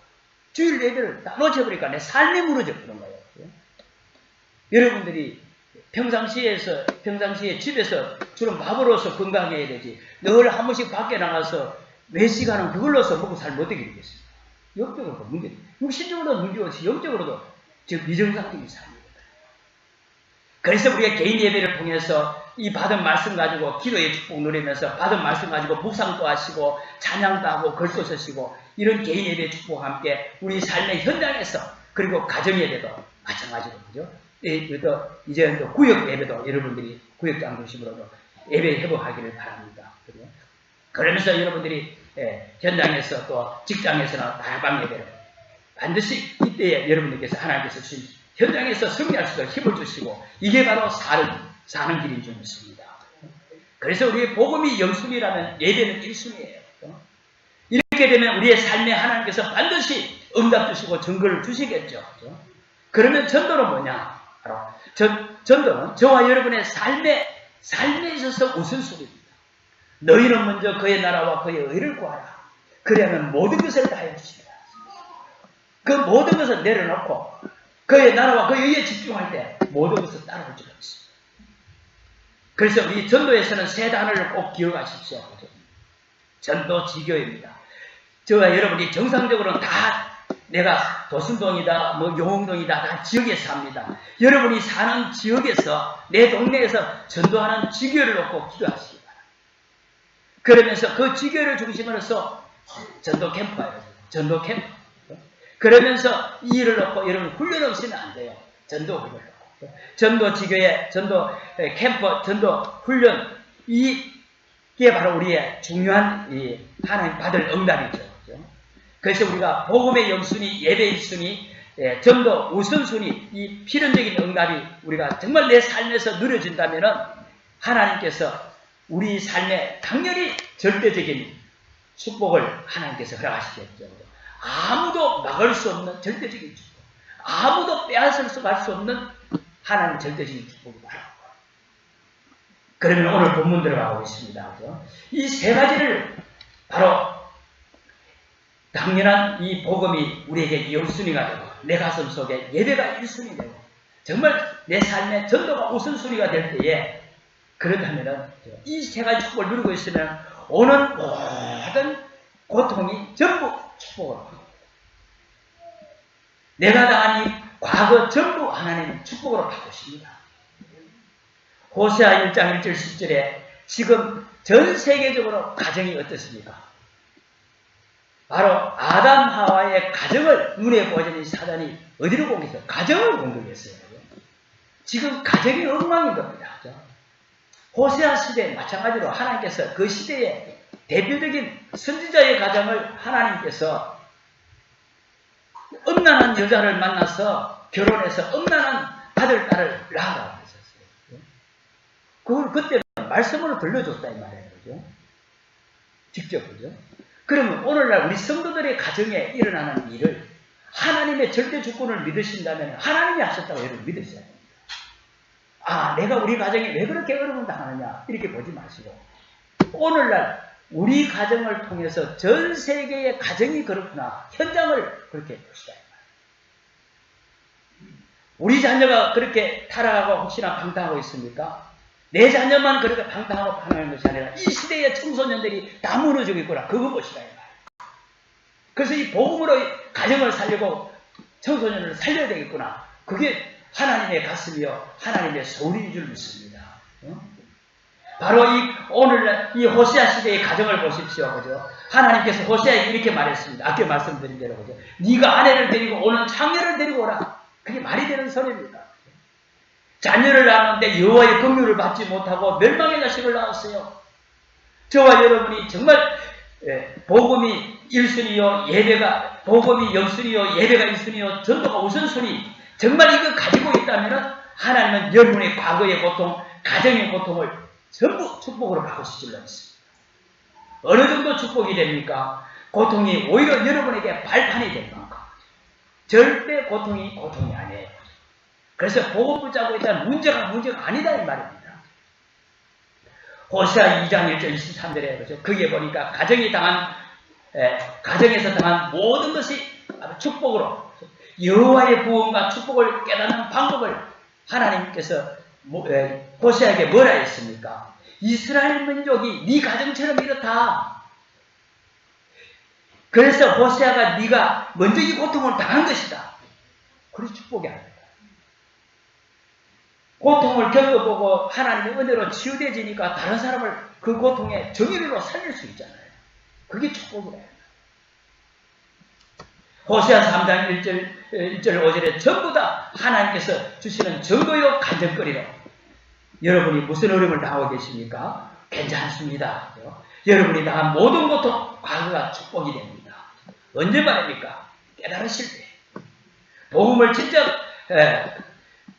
주일 예배를 다 놓쳐버리니까 내 삶이 무너져 버린 거예요. 여러분들이 평상시에 집에서 주로 밥으로서 건강해야 되지 늘 한 번씩 밖에 나가서 몇 시간은 그걸로서 먹고 살 못 되게 되겠습니다. 영적으로도 문제, 육신적으로도 문제고 영적으로도 지금 미정상적인 삶입니다. 그래서 우리가 개인 예배를 통해서 이 받은 말씀 가지고 기도의 축복 누리면서 받은 말씀 가지고 묵상도 하시고 찬양도 하고 글도 쓰시고 이런 개인 예배의 축복과 함께 우리 삶의 현장에서 그리고 가정 예배도 마찬가지로 그죠? 이제 또 구역 예배도 여러분들이 구역장 중심으로도 예배 회복하기를 바랍니다. 그죠? 그러면서 여러분들이 현장에서 또 직장에서나 다방 예배를 반드시 이때에 여러분들께서 하나님께서 주신 현장에서 승리할 수 있도록 힘을 주시고 이게 바로 사는 길인 줄 믿습니다. 그래서 우리의 복음이 영순이라면 예배는 1순위예요. 이렇게 되면 우리의 삶에 하나님께서 반드시 응답 주시고 증거를 주시겠죠. 그러면 전도는 뭐냐? 바로 전도는 저와 여러분의 삶에 있어서 우선순위입니다. 너희는 먼저 그의 나라와 그의 의를 구하라. 그러면 모든 것을 다해 주시리라. 그 모든 것을 내려놓고 그의 나라와 그의 의에 집중할 때 모든 것을 따라올 줄 알았습니다. 그래서 우리 전도에서는 세 단어를 꼭 기억하십시오. 전도 지교입니다. 저와 여러분이 정상적으로는 다 내가 도순동이다, 용흥동이다, 다 지역에 삽니다. 여러분이 사는 지역에서, 내 동네에서 전도하는 지교를 놓고 기도하시기 바랍니다. 그러면서 그 지교를 중심으로서 전도 캠프예요. 전도 캠프. 그러면서 이 일을 놓고 여러분 훈련 없이는 안 돼요. 전도 훈련. 전도 지교의 전도 캠프, 전도 훈련 이게 바로 우리의 중요한 이 하나님 받을 응답이죠. 그래서 우리가 복음의 영순위, 예배의 순위, 전도 우선순위 이 필연적인 응답이 우리가 정말 내 삶에서 누려진다면은 하나님께서 우리 삶에 당연히 절대적인 축복을 하나님께서 허락하시겠죠. 아무도 막을 수 없는 절대적인 축복, 아무도 빼앗을 수 없는 하나님의 절대적인 축복이다. 그러면 오늘 본문 들어가고 있습니다. 이 세 가지를 바로 당연한 이 복음이 우리에게 1순위가 되고 내 가슴 속에 예배가 1순위 되고 정말 내 삶의 전도가 우선순위가 될 때에 그렇다면 이 세 가지 축복을 누리고 있으면 오는 모든 고통이 전부 축복으로 내가 당한 이 과거 전부 하나님 축복으로 바꾸십니다. 호세아 1장 1절 10절에 지금 전 세계적으로 가정이 어떻습니까? 바로 아담 하와의 가정을 눈에 보여주는 사단이 어디로 공격했어요? 가정을 공격했어요. 지금 가정이 엉망인 겁니다. 호세아 시대 마찬가지로 하나님께서 그 시대의 대표적인 선지자의 가정을 하나님께서 음란한 여자를 만나서 결혼해서 음란한 아들, 딸을 낳으라고 했었어요. 그걸 그때는 말씀으로 들려줬다 이 말이에요. 그죠? 직접, 그죠? 그러면 오늘날 우리 성도들의 가정에 일어나는 일을 하나님의 절대 주권을 믿으신다면 하나님이 하셨다고 여러분 믿으셔야 됩니다. 아, 내가 우리 가정에 왜 그렇게 어려움을 당하느냐 이렇게 보지 마시고 오늘날 우리 가정을 통해서 전 세계의 가정이 그렇구나 현장을 그렇게 보시다. 우리 자녀가 그렇게 타락하고 혹시나 방탕하고 있습니까? 내 자녀만 그렇게 방탕하고 방황하는 것이 아니라 이 시대의 청소년들이 다 무너지고 있구나. 그거 보시라. 그래서 이 복음으로 가정을 살리고 청소년을 살려야 되겠구나. 그게 하나님의 가슴이요 하나님의 소리인 줄 믿습니다. 바로 오늘 이 호세아 시대의 가정을 보십시오. 그죠? 하나님께서 호세아에게 이렇게 말했습니다. 아까 말씀드린 대로 그죠? 네가 아내를 데리고 오는 장녀를 데리고 오라. 그게 말이 되는 소리입니다. 자녀를 낳았는데 여호와의 긍휼을 받지 못하고 멸망의 자식을 낳았어요. 저와 여러분이 정말 복음이 1순위요, 예배가, 복음이 0순위요, 예배가 1순위요, 전도가 우선순위. 정말 이거 가지고 있다면 하나님은 여러분의 과거의 고통, 가정의 고통을 전부 축복으로 바꾸시질러 있습니다. 어느 정도 축복이 됩니까? 고통이 오히려 여러분에게 발판이 될 만큼. 절대 고통이 아니에요. 그래서 복음 붙잡고 있다는 문제가 아니다 이 말입니다. 호세아 2장 1절 23절에 그렇죠. 거기에 보니까 가정에서 당한 모든 것이 축복으로 여호와의 구원과 축복을 깨닫는 방법을 하나님께서 호세아에게 뭐라 했습니까? 이스라엘 민족이 네 가정처럼 이렇다. 그래서 호세아가 네가 먼저 이 고통을 당한 것이다. 그리 축복이 아닙니다. 고통을 겪어보고 하나님의 은혜로 치유되지니까 다른 사람을 그 고통의 정의로 살릴 수 있잖아요. 그게 축복이에요. 호세아 3장 1절 5절에 전부 다 하나님께서 주시는 정도요 간증거리로 여러분이 무슨 어려움을 당하고 계십니까? 괜찮습니다. 여러분이 당한 모든 고통 과거가 축복이 됩니다. 언제 말입니까? 깨달으실 때. 복음을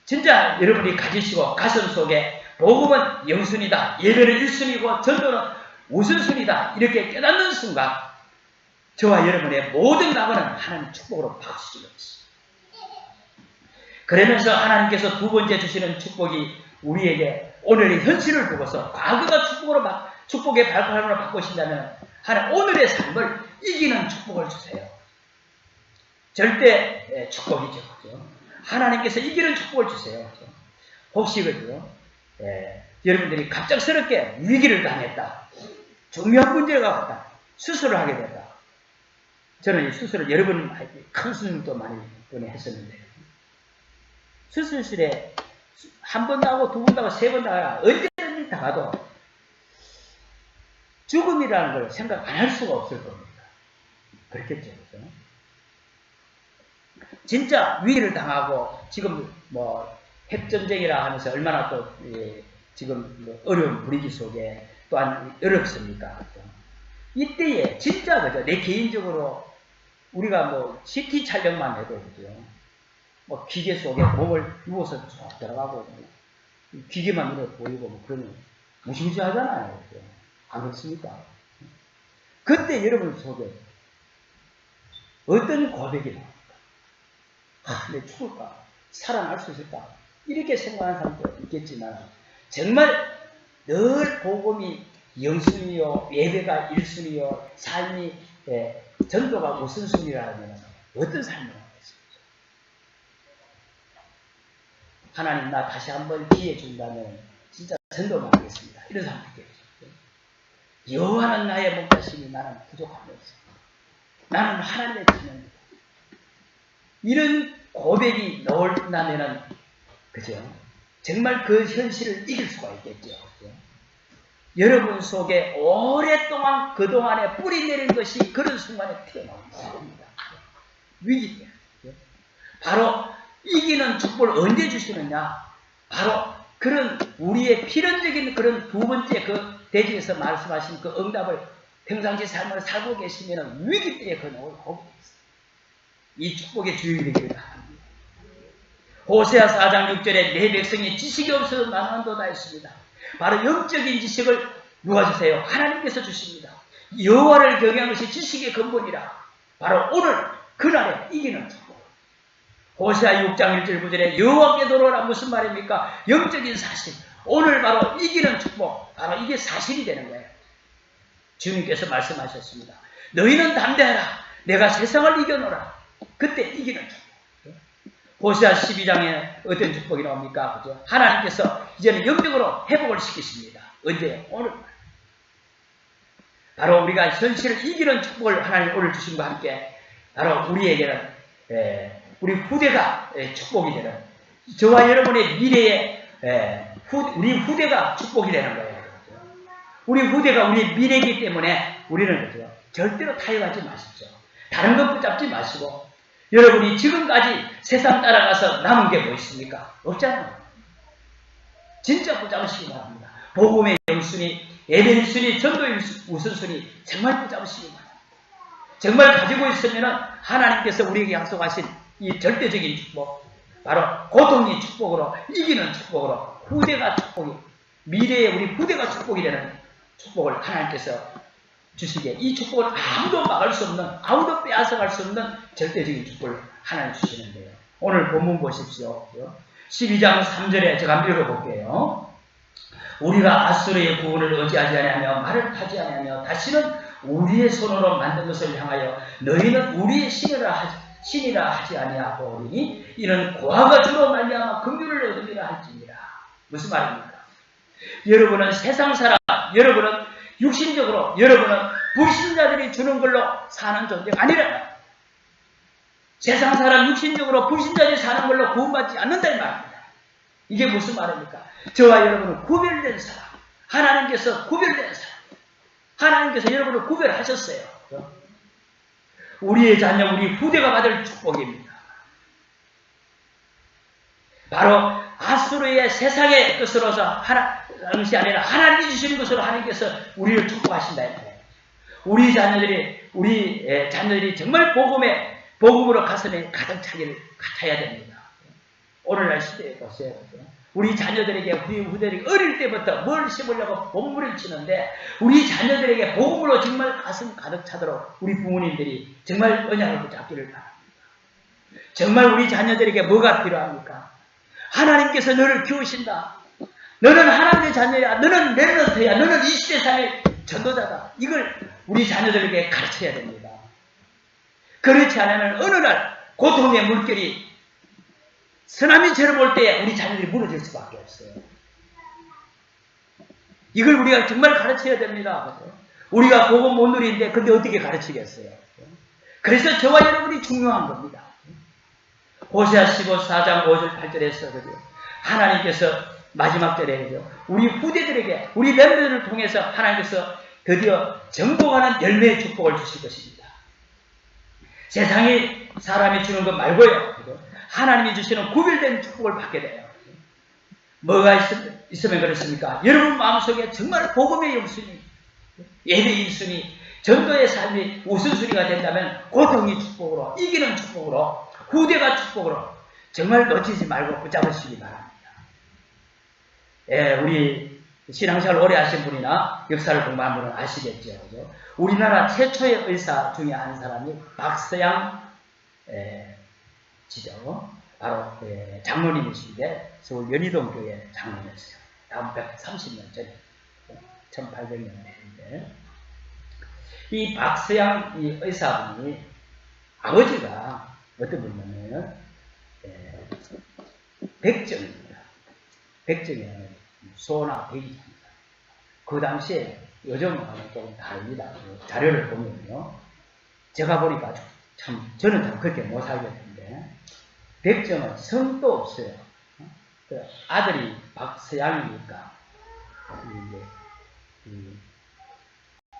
진짜 여러분이 가지시고 가슴 속에 복음은 영순이다. 예배는 1순위고 전도는 우선순위다. 이렇게 깨닫는 순간 저와 여러분의 모든 과거는 하나님 축복으로 바꾸시기로 했습니다. 그러면서 하나님께서 두 번째 주시는 축복이 우리에게 오늘의 현실을 보고서 과거가 축복의 발판으로 바꾸신다면 하나님 오늘의 삶을 이기는 축복을 주세요. 절대 축복이죠. 그렇죠? 하나님께서 이기는 축복을 주세요. 그렇죠? 혹시 그죠? 여러분들이 갑작스럽게 위기를 당했다. 중요한 문제가 왔다. 수술을 하게 됐다. 저는 이 수술을 여러 번, 큰 수술도 많이 했었는데 수술실에 한 번 나가고 두 번 나가고 세 번 나가야 언제든지 나가도 죽음이라는 걸 생각 안 할 수가 없을 겁니다. 그렇겠죠. 그렇죠? 진짜 위기를 당하고 지금 뭐 핵전쟁이라 하면서 얼마나 또 지금 어려운 분위기 속에 또한 어렵습니까? 그렇죠? 이때에 진짜 그죠? 내 개인적으로 우리가 뭐 CT 촬영만 해도 그죠? 뭐 기계 속에 몸을 누워서 쭉 들어가고 기계만 눈에 보이고 뭐 그러면 무시무시하잖아요. 그죠? 안 그렇습니까? 그때 여러분 속에 어떤 고백이 나옵니까? 내 죽을까? 살아날 수 있을까? 이렇게 생각하는 사람도 있겠지만 정말 늘 복음이 영순이요, 예배가 1순위요, 삶이 전도가 우선순위라면 어떤 삶을 하겠습니까? 하나님 나 다시 한번 기회 준다면 진짜 전도만 하겠습니다. 이런 사람 있겠죠. 여호와는 나의 목자시니 나는 부족함이 없습니다. 나는 하나님의 자녀입니다. 이런 고백이 나오려면은 그죠? 정말 그 현실을 이길 수가 있겠죠. 그죠? 여러분 속에 오랫동안 그동안에 뿌리 내린 것이 그런 순간에 튀어나옵니다. 위기 때. 바로 이기는 축복을 언제 주시느냐? 바로 그런 우리의 필연적인 그런 두 번째 그 대지에서 말씀하신 그 응답을 평상시 삶을 살고 계시면 위기 때에 그 나오고 있습니다. 이 축복의 주인이 되기를 합니다. 호세아 4장 6절에 내 백성이 지식이 없어서 망한도다 했습니다. 바로 영적인 지식을 누가 주세요? 하나님께서 주십니다. 여호와를 경외하는 것이 지식의 근본이라. 바로 오늘 그날에 이기는 축복. 호세아 6장 1절 9절에 여호와께 돌아오라 무슨 말입니까? 영적인 사실. 오늘 바로 이기는 축복. 바로 이게 사실이 되는 거예요. 주님께서 말씀하셨습니다. 너희는 담대하라. 내가 세상을 이겨놓으라. 그때 이기는 축복. 호세아 12장에 어떤 축복이 나옵니까? 그죠? 하나님께서 이제는 영적으로 회복을 시키십니다. 언제? 오늘. 바로 우리가 현실을 이기는 축복을 하나님 오늘 주신 것과 함께 바로 우리에게는 우리 후대가 축복이 되는 저와 여러분의 미래에 우리 후대가 축복이 되는 거예요. 그죠? 우리 후대가 우리 미래이기 때문에 우리는 그죠? 절대로 타협하지 마십시오. 다른 것 붙잡지 마시고 여러분이 지금까지 세상 따라가서 남은 게 뭐 있습니까? 없잖아요. 진짜 붙잡으시기 바랍니다. 복음의 영순이 예배의 순위, 전도의 우선순위 정말 붙잡으시기 바랍니다. 정말 가지고 있으면 하나님께서 우리에게 약속하신 이 절대적인 축복, 바로 고통이 축복으로, 이기는 축복으로, 후대가 축복이, 미래의 우리 후대가 축복이 되는 축복을 하나님께서 주시기에, 이 축복을 아무도 막을 수 없는, 아무도 빼앗아갈 수 없는 절대적인 축복을 하나님 주시는데요. 오늘 본문 보십시오. 12장 3절에 제가 한번 읽어볼게요. 우리가 아수르의 구원을 의지하지 아니하며 말을 타지 아니하며 다시는 우리의 손으로 만든 것을 향하여 너희는 우리의 신이라 하지 아니하오니 이는 고아가 주로 말미암아 긍휼을 얻으리라 할지니라. 무슨 말입니까? 여러분은 세상 사람, 여러분은 육신적으로, 여러분은 불신자들이 주는 걸로 사는 존재가 아니라, 세상 사람 육신적으로 불신자들이 사는 걸로 구원받지 않는다는 말입니다. 이게 무슨 말입니까? 저와 여러분은 구별된 사람, 하나님께서 구별된 사람, 하나님께서 여러분을 구별하셨어요. 우리의 자녀, 우리 후대가 받을 축복입니다. 바로 아수르의 세상의 것으로서 당시 아니라 하나님이 주시는 것으로 하나님께서 우리를 축복하신다. 우리 자녀들이 정말 복음으로 가슴에 가득 차야 됩니다. 오늘날 시대에 보세요. 우리 자녀들에게, 우리 후대들에게 어릴 때부터 뭘 심으려고 본물을 치는데, 우리 자녀들에게 복음으로 정말 가슴 가득 차도록 우리 부모님들이 정말 언약을 붙잡기를 바랍니다. 정말 우리 자녀들에게 뭐가 필요합니까? 하나님께서 너를 키우신다. 너는 하나님의 자녀야. 너는 렘넌트야. 너는 이 시대 사회의 전도자다. 이걸 우리 자녀들에게 가르쳐야 됩니다. 그렇지 않으면 어느 날 고통의 물결이 쓰나미처럼 올 때 우리 자녀들이 무너질 수밖에 없어요. 이걸 우리가 정말 가르쳐야 됩니다. 우리가 복음 못 누리는데 근데 어떻게 가르치겠어요? 그래서 저와 여러분이 중요한 겁니다. 호세아 14장 5절 8절에서 그죠? 하나님께서 마지막 절에 그죠? 우리 후대들에게, 우리 멤버들을 통해서 하나님께서 드디어 정복하는 열매의 축복을 주실 것입니다. 세상이 사람이 주는 것 말고요. 그죠? 하나님이 주시는 구별된 축복을 받게 돼요. 뭐가 있으면 그렇습니까? 여러분 마음속에 정말 복음의 영순이, 예배의 순위, 전도의 삶이 우선순위가 된다면 고통이 축복으로, 이기는 축복으로, 후대가 축복으로 정말 놓치지 말고 붙잡으시기 바랍니다. 예, 우리 신앙생활 오래 하신 분이나 역사를 공부한 분은 아시겠죠. 그죠? 우리나라 최초의 의사 중에 한 사람이 박서양 지죠. 바로 장로님이신데 서울 연희동 교회 장로님이었어요. 다음 130년 전에 1800년대인데 이 박서양 이 의사분이 아버지가 어떤 분이냐면 백정입니다. 백정이라는 소나 백이입니다. 그 당시에 요즘하고는 조금 다릅니다. 자료를 보면요. 제가 보니까 참 저는 참 그렇게 못 살겠는데 백정은 성도 없어요. 아들이 박서양이니까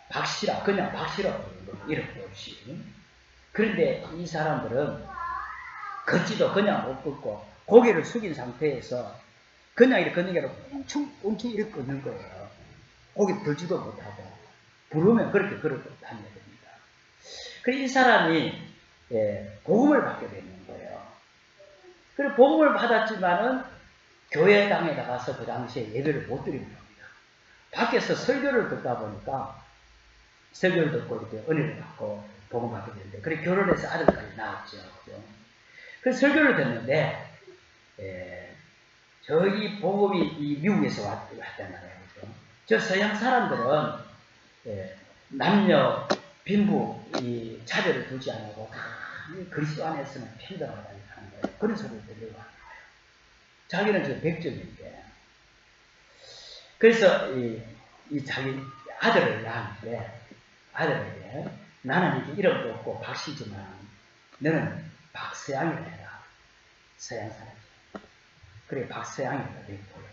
박씨라 그냥 박씨라고 이렇게 없이. 그런데 이 사람들은 걷지도 그냥 못 걷고 고개를 숙인 상태에서 그냥 이렇게 걷는 게 아니라 웅충 이렇게 걷는 거예요. 고개 들지도 못하고 부르면 그렇게 걸어 다녀야 됩니다. 그래서 이 사람이 복음을 받게 되는 거예요. 그리고 복음을 받았지만은 교회당에 나가서 그 당시에 예배를 못 드린 겁니다. 밖에서 설교를 듣다 보니까 설교를 듣고 이렇게 은혜를 받고 복음 받게 되는데, 그래 결혼해서 아들까지 낳았죠. 그래서 설교를 듣는데 저희 복음이 이 미국에서 왔단 말이에요. 저 서양 사람들은 남녀 빈부 이 차별을 두지 않고 그리스도 안에서는 평등하다 하는 거예요. 그런 소리를 들려고 하는 거예요. 자기는 저 백정인데, 그래서 이 자기 아들을 낳았는데 아들에게 나는 이제 이름도 없고 박씨지만 너는 박서양이라 해라. 서양 사람. 그래 박서양이라 됐고요.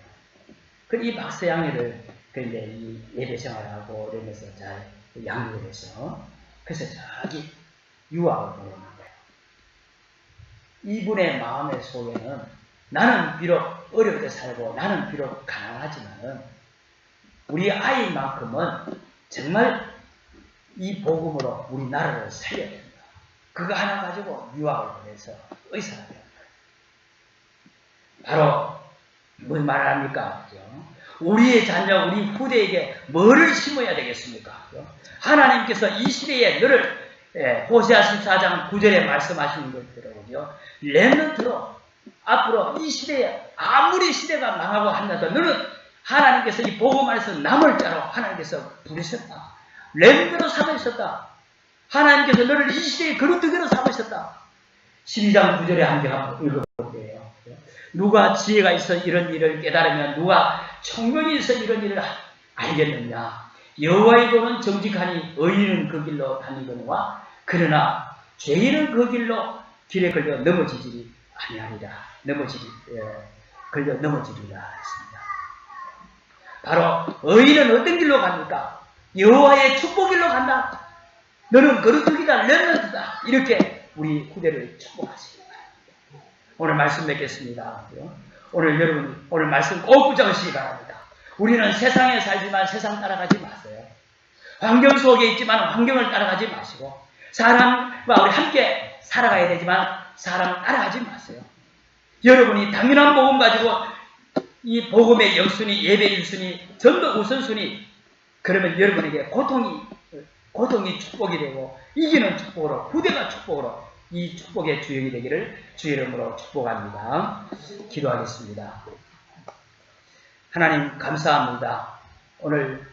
그래 이 박서양이를 그런데 이 예배 생활하고 이러면서 잘 양육을 해서 그래서 저기 유학을 보내는 거예요. 이분의 마음의 속에는 나는 비록 어렵게 살고 나는 비록 가난하지만은 우리 아이만큼은 정말 이 복음으로 우리나라를 살려야 된다. 그거 하나 가지고 유학을 보내서 의사가 된다. 바로 뭘 말합니까? 우리의 자녀, 우리 후대에게 뭐를 심어야 되겠습니까? 하나님께서 이 시대에 너를 호세아 14장 9절에 말씀하시는 것대로 렘넌트로 앞으로 이 시대에 아무리 시대가 망하고 한다도 너는 하나님께서 이 복음 안에서 남을 자로 하나님께서 부르셨다. 렘넌트로 삼으셨다. 하나님께서 너를 이 시대에 거룩뜨기로 삼으셨다. 12장 9절에 한번 읽어볼게요. 누가 지혜가 있어 이런 일을 깨달으면 누가 총명이 있어 이런 일을 알겠느냐. 여호와의 도는 정직하니 의인은 그 길로 다니거니와 그러나 죄인은 그 길에 걸려 넘어지지 아니하리라. 걸려 넘어지리라 했습니다. 바로 의인은 어떤 길로 갑니까? 여호와의 축복길로 간다. 너는 거룩하기다, 렘넌트다. 이렇게 우리 후대를 축복하시기 바랍니다. 오늘 말씀 맺겠습니다. 오늘 여러분 오늘 말씀 꼭 붙잡으시기 바랍니다. 우리는 세상에 살지만 세상 따라가지 마세요. 환경 속에 있지만 환경을 따라가지 마시고 사람과 우리 함께 살아가야 되지만 사람 따라가지 마세요. 여러분이 당연한 복음 가지고 이 복음의 영순위, 예배 1순위, 전도 우선순위 그러면 여러분에게 고통이 축복이 되고 이기는 축복으로 후대가 축복으로 이 축복의 주역이 되기를 주의 이름으로 축복합니다. 기도하겠습니다. 하나님 감사합니다. 오늘